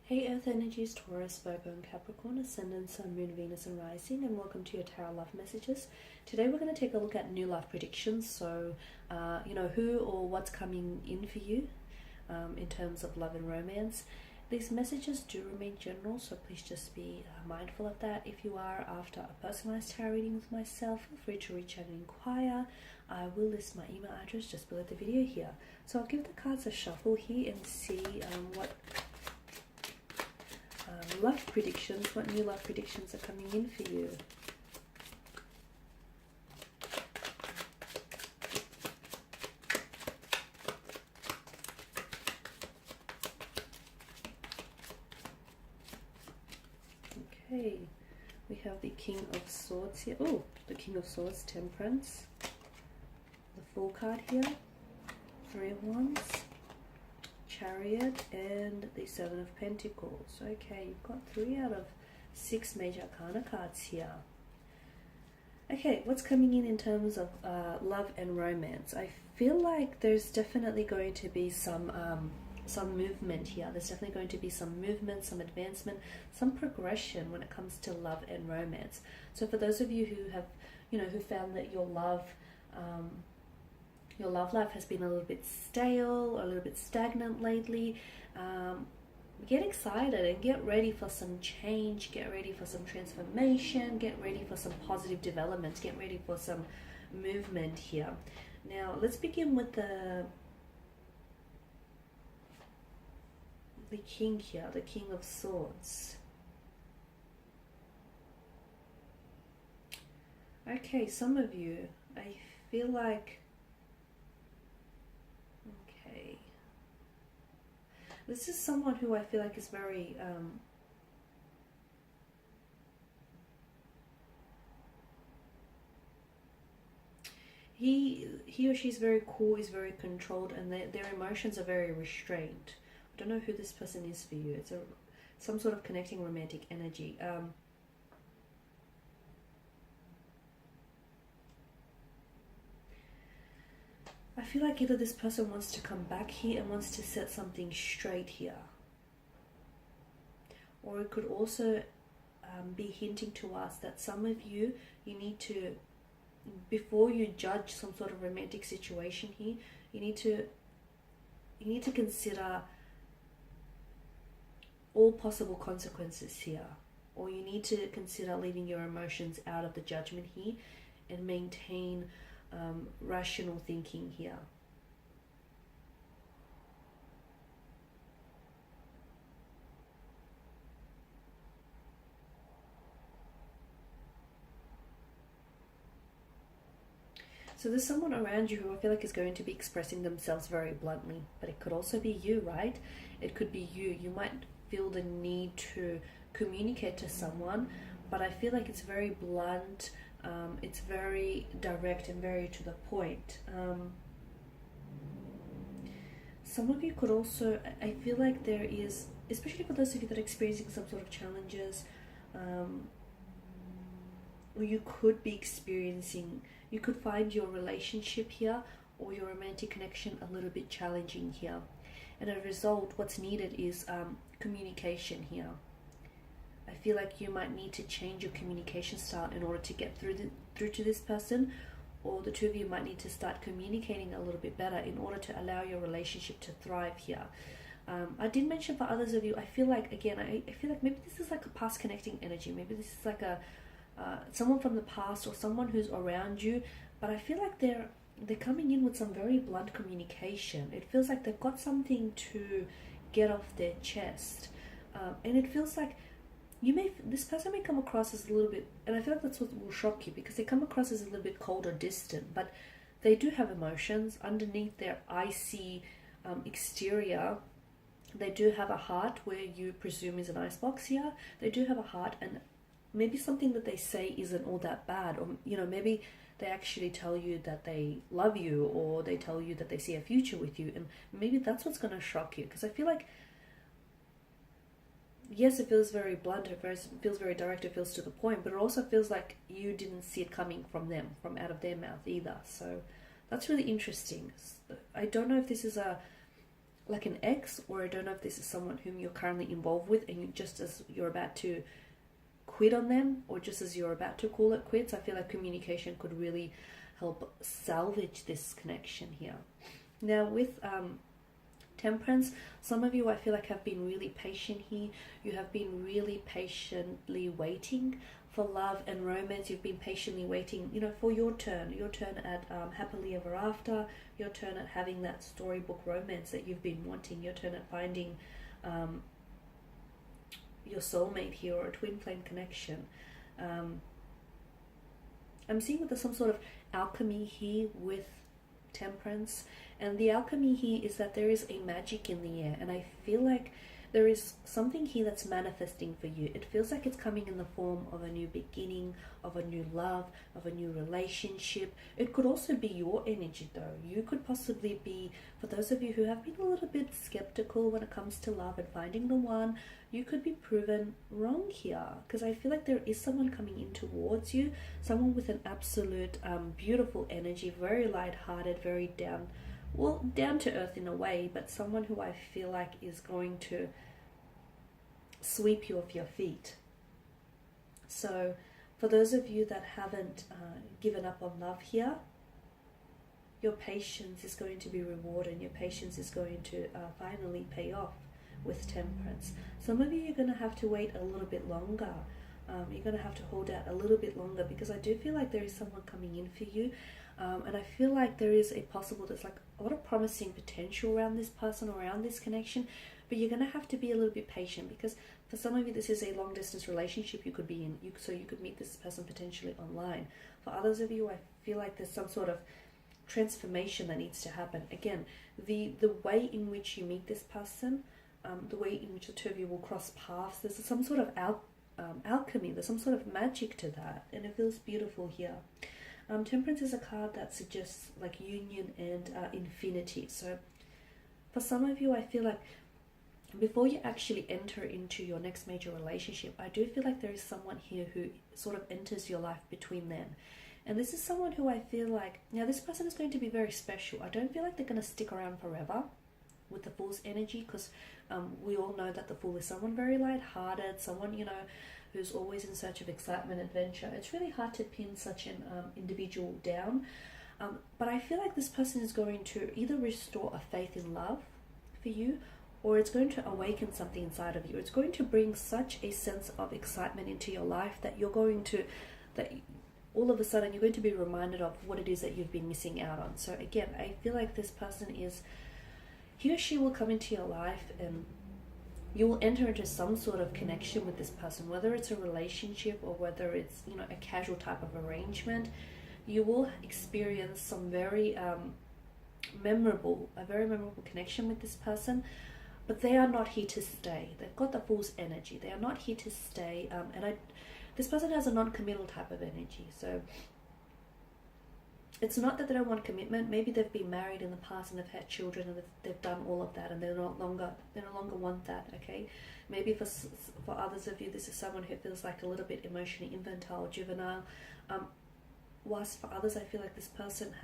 Hey Earth Energies, Taurus, Virgo and Capricorn, Ascendant, Sun, Moon, Venus and Rising, and welcome to your Tarot Love Messages. Today we're going to take a look at new love predictions, so who or what's coming in for you in terms of love and romance. These messages do remain general, so please just be mindful of that. If you are after a personalized tarot reading with myself, feel free to reach out and inquire. I will list my email address just below the video here. So I'll give the cards a shuffle here and see what new love predictions are coming in for you. Okay, we have the King of Swords here. Oh, the King of Swords, Temperance. The Fool card here. Three of Wands. Chariot and the Seven of Pentacles. Okay, you've got 3 out of 6 major arcana cards here. Okay, what's coming in terms of love and romance? I feel like there's definitely going to be some movement here. There's definitely going to be some movement, some advancement, some progression when it comes to love and romance. So for those of you who have, who found that your love life has been a little bit stale or a little bit stagnant lately, get excited and get ready for some change, get ready for some transformation, get ready for some positive developments, get ready for some movement here. Now let's begin with the King here, the King of Swords. Okay, some of you, I feel like, this is someone who I feel like is very he or she's very cool, is very controlled, and their emotions are very restrained. I don't know who this person is for you. It's some sort of connecting romantic energy. I feel like either this person wants to come back here and wants to set something straight here, or it could also be hinting to us that some of you need to, before you judge some sort of romantic situation here, you need to consider all possible consequences here, or you need to consider leaving your emotions out of the judgment here and maintain rational thinking here. So there's someone around you who I feel like is going to be expressing themselves very bluntly, but it could also be you, right? It could be you. You might feel the need to communicate to someone, but I feel like it's very blunt. It's very direct and very to the point. Some of you could also, I feel like there is, especially for those of you that are experiencing some sort of challenges, or you could be experiencing, you could find your relationship here or your romantic connection a little bit challenging here. And as a result, what's needed is communication here. I feel like you might need to change your communication style in order to get through to this person, or the two of you might need to start communicating a little bit better in order to allow your relationship to thrive here. I did mention for others of you, I feel like, again, I feel like maybe this is like a past connecting energy. Maybe this is like a someone from the past or someone who's around you, but I feel like they're coming in with some very blunt communication. It feels like they've got something to get off their chest, and it feels like this person may come across as a little bit, and I feel like that's what will shock you, because they come across as a little bit cold or distant, but they do have emotions underneath their icy exterior. They do have a heart, where you presume is an icebox here. They do have a heart, and maybe something that they say isn't all that bad, or maybe they actually tell you that they love you, or they tell you that they see a future with you, and maybe that's what's going to shock you. Because I feel like, yes, it feels very blunt, it feels very direct, it feels to the point, but it also feels like you didn't see it coming from them, from out of their mouth either. So that's really interesting. I don't know if this is a like an ex, or I don't know if this is someone whom you're currently involved with and you just as you're about to quit on them, or just as you're about to call it quits. I feel like communication could really help salvage this connection here. Now with Temperance, some of you I feel like have been really patient here. You have been really patiently waiting for love and romance. You've been patiently waiting, you know, for your turn at happily ever after, your turn at having that storybook romance that you've been wanting, your turn at finding your soulmate here, or a twin flame connection. I'm seeing that there's some sort of alchemy here with Temperance, and the alchemy here is that there is a magic in the air, and I feel like there is something here that's manifesting for you. It feels like it's coming in the form of a new beginning, of a new love, of a new relationship. It could also be your energy though. You could possibly be, for those of you who have been a little bit skeptical when it comes to love and finding the one, you could be proven wrong here, because I feel like there is someone coming in towards you, someone with an absolute beautiful energy, very light-hearted, very down to earth in a way, but someone who I feel like is going to sweep you off your feet. So for those of you that haven't given up on love here, your patience is going to be rewarded, and your patience is going to finally pay off with Temperance. Some of you are going to have to wait a little bit longer. You're going to have to hold out a little bit longer, because I do feel like there is someone coming in for you. And I feel like there is there's like a lot of promising potential around this person, around this connection, but you're going to have to be a little bit patient, because for some of you this is a long distance relationship you could be in, so you could meet this person potentially online. For others of you, I feel like there's some sort of transformation that needs to happen. Again, the way in which you meet this person, the way in which the two of you will cross paths, there's some sort of alchemy, there's some sort of magic to that, and it feels beautiful here. Temperance is a card that suggests like union and infinity. So for some of you, I feel like before you actually enter into your next major relationship, I do feel like there is someone here who sort of enters your life between them. And this is someone who I feel like, now this person is going to be very special. I don't feel like they're going to stick around forever with the Fool's energy, because we all know that the Fool is someone very light-hearted, someone, you know, who's always in search of excitement, adventure. It's really hard to pin such an individual down. But I feel like this person is going to either restore a faith in love for you, or it's going to awaken something inside of you. It's going to bring such a sense of excitement into your life that all of a sudden you're going to be reminded of what it is that you've been missing out on. So again, I feel like this person he or she will come into your life, and you will enter into some sort of connection with this person, whether it's a relationship or whether it's, you know, a casual type of arrangement. You will experience some very memorable connection with this person, but they are not here to stay. They've got the Fool's energy. They are not here to stay, this person has a non-committal type of energy. So it's not that they don't want commitment. Maybe they've been married in the past and they've had children and they've done all of that, and they no longer want that. Okay, maybe for others of you, this is someone who feels like a little bit emotionally infantile, juvenile. Whilst for others, I feel like this person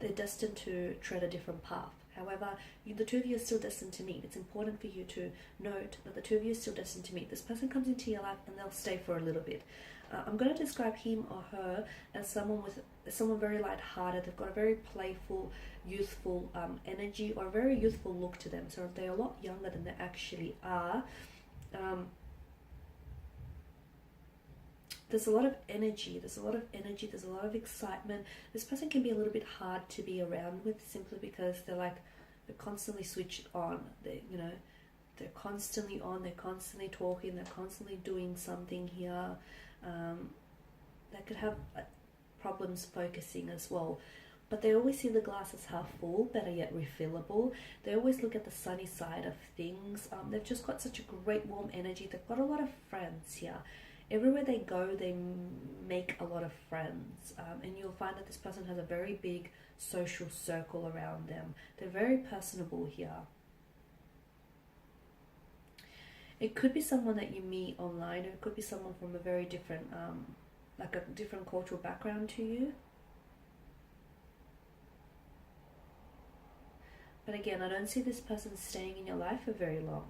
they're destined to tread a different path. However, the two of you are still destined to meet. It's important for you to note that the two of you are still destined to meet. This person comes into your life and they'll stay for a little bit. I'm going to describe him or her as someone very light-hearted. They've got a very playful, youthful energy, or a very youthful look to them. So they're a lot younger than they actually are. There's a lot of energy. There's a lot of excitement. This person can be a little bit hard to be around with, simply because they're constantly switched on. They're constantly on. They're constantly talking. They're constantly doing something here. They could have problems focusing as well, but they always see the glass as half full, better yet refillable. They always look at the sunny side of things. They've just got such a great warm energy. They've got a lot of friends here. Everywhere they go, they make a lot of friends, and you'll find that this person has a very big social circle around them. They're very personable here. It could be someone that you meet online, or it could be someone from a very different, a different cultural background to you. But again, I don't see this person staying in your life for very long.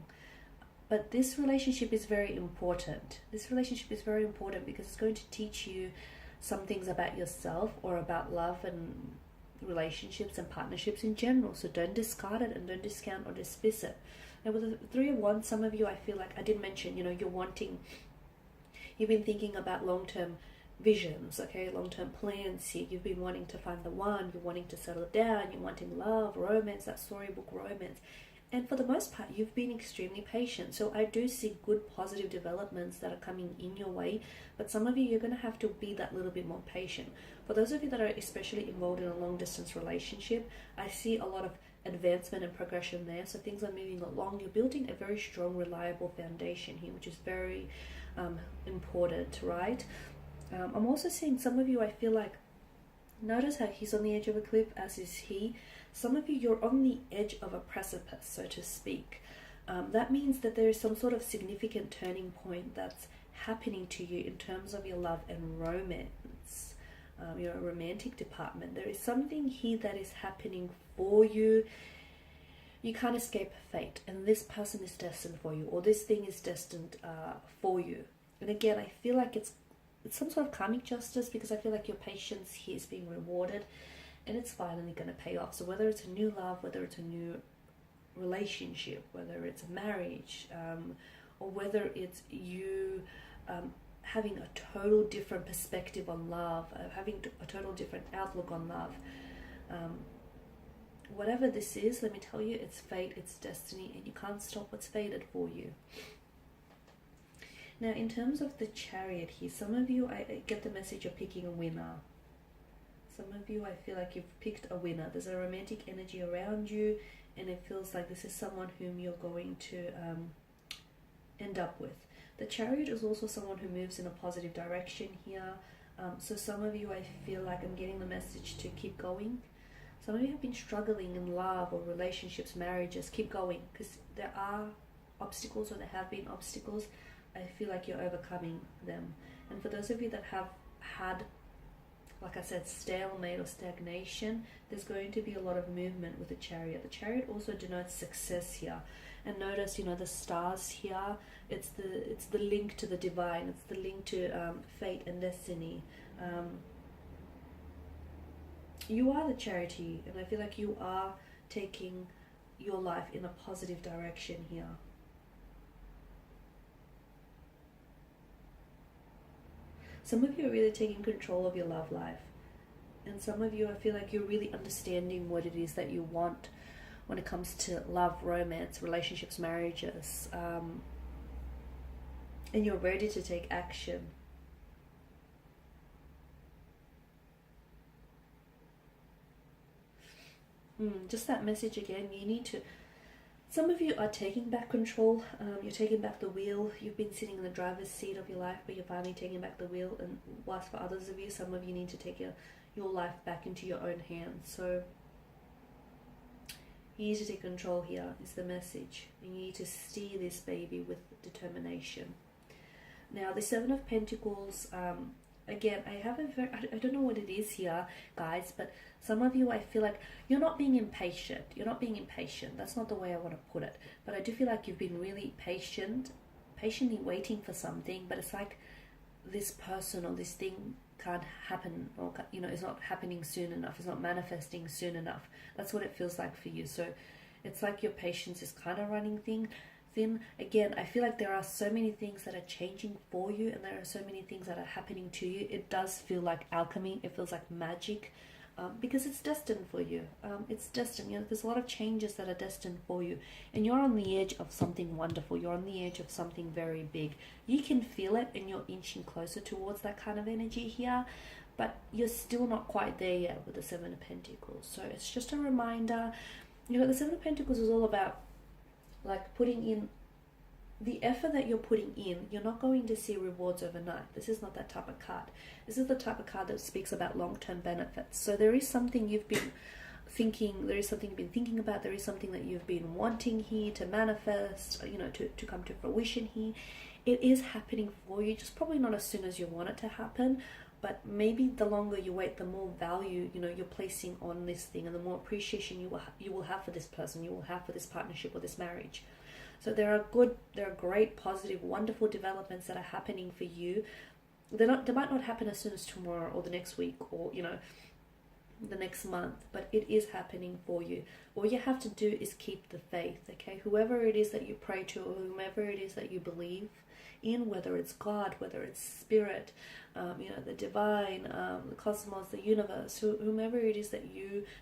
But this relationship is very important. This relationship is very important because it's going to teach you some things about yourself or about love and relationships and partnerships in general. So don't discard it and don't discount or dismiss it. Now with the Three of Wands, some of you, I feel like I did mention, you've been thinking about long-term visions, okay, long-term plans here. You've been wanting to find the one, you're wanting to settle down, you're wanting love, romance, that storybook romance. And for the most part, you've been extremely patient. So I do see good positive developments that are coming in your way. But some of you, you're going to have to be that little bit more patient. For those of you that are especially involved in a long distance relationship, I see a lot of advancement and progression there. So things are moving along. You're building a very strong, reliable foundation here, which is very important, right? I'm also seeing some of you, I feel like, notice how he's on the edge of a cliff, as is he. Some of you, you're on the edge of a precipice, so to speak. That means that there is some sort of significant turning point that's happening to you in terms of your love and romance, your romantic department. There is something here that is happening for you. You can't escape fate, and this person is destined for you, or this thing is destined for you. And again, I feel like it's some sort of karmic justice, because I feel like your patience here is being rewarded and it's finally going to pay off. So whether it's a new love, whether it's a new relationship, whether it's a marriage, or whether it's you having a total different perspective on love, having a total different outlook on love, whatever this is, let me tell you, it's fate, it's destiny, and you can't stop what's fated for you. Now, in terms of the Chariot here, some of you, I get the message you're picking a winner. Some of you, I feel like you've picked a winner. There's a romantic energy around you, and it feels like this is someone whom you're going to end up with. The Chariot is also someone who moves in a positive direction here. So some of you, I feel like I'm getting the message to keep going. Some of you have been struggling in love or relationships, marriages. Keep going, because there are obstacles, or there have been obstacles. I feel like you're overcoming them. And for those of you that have had, like I said, stalemate or stagnation, there's going to be a lot of movement with the Chariot. The Chariot also denotes success here. And notice, the stars here, it's the link to the divine, it's the link to fate and destiny. You are the Charity, and I feel like you are taking your life in a positive direction here. Some of you are really taking control of your love life. And some of you, I feel like you're really understanding what it is that you want when it comes to love, romance, relationships, marriages. And you're ready to take action. Just that message again, you need to... Some of you are taking back control, you're taking back the wheel. You've been sitting in the driver's seat of your life, but you're finally taking back the wheel. And whilst for others of you, some of you need to take your life back into your own hands. So you need to take control here, is the message. You need to steer this baby with determination. Now, the Seven of Pentacles, again, I don't know what it is here, guys, but some of you, I feel like you're not being impatient. You're not being impatient. That's not the way I want to put it. But I do feel like you've been really patiently waiting for something, but it's like this person or this thing can't happen, or, it's not happening soon enough. It's not manifesting soon enough. That's what it feels like for you. So it's like your patience is kind of running thin. Again, I feel like there are so many things that are changing for you, and there are so many things that are happening to you. It does feel like alchemy. It feels like magic, because it's destined for you. It's destined. There's a lot of changes that are destined for you, and you're on the edge of something wonderful. You're on the edge of something very big. You can feel it, and you're inching closer towards that kind of energy here, but you're still not quite there yet with the Seven of Pentacles. So it's just a reminder. The Seven of Pentacles is all about like putting in the effort that you're putting in. You're not going to see rewards overnight. This is not that type of card. This is the type of card that speaks about long-term benefits. So there is something you've been thinking, there is something you've been thinking about, there is something that you've been wanting here to manifest, to come to fruition here. It is happening for you, just probably not as soon as you want it to happen, but maybe the longer you wait, the more value, you know, you're placing on this thing, and the more appreciation you will have for this person, you will have for this partnership or this marriage. So there are great, positive, wonderful developments that are happening for you. They might not happen as soon as tomorrow or the next week or, you know, the next month, but it is happening for you. All you have to do is keep the faith, okay? Whoever it is that you pray to, or whomever it is that you believe in, whether it's God, whether it's spirit, you know, the divine, the cosmos, the universe, whomever it is that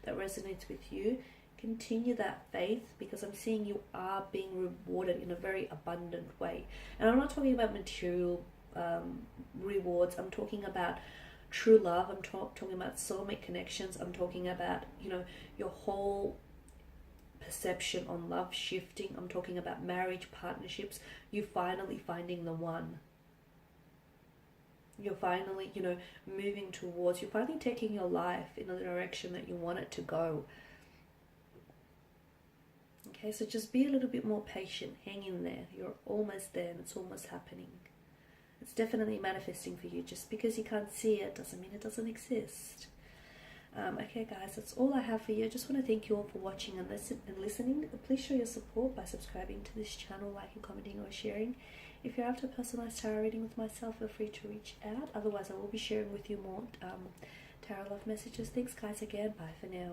resonates with you, continue that faith, because I'm seeing you are being rewarded in a very abundant way. And I'm not talking about material rewards. I'm talking about true love. I'm talking about soulmate connections. I'm talking about, you know, your whole perception on love shifting. I'm talking about marriage, partnerships. You finally finding the one. You're finally, you know, moving towards, you're finally taking your life in the direction that you want it to go. Okay, so just be a little bit more patient. Hang in there. You're almost there, and it's almost happening. It's definitely manifesting for you. Just because you can't see it doesn't mean it doesn't exist. Okay, guys, that's all I have for you. I just want to thank you all for watching and listening. Please show your support by subscribing to this channel, liking, commenting, or sharing. If you're after a personalized tarot reading with myself, feel free to reach out. Otherwise, I will be sharing with you more tarot love messages. Thanks, guys, again. Bye for now.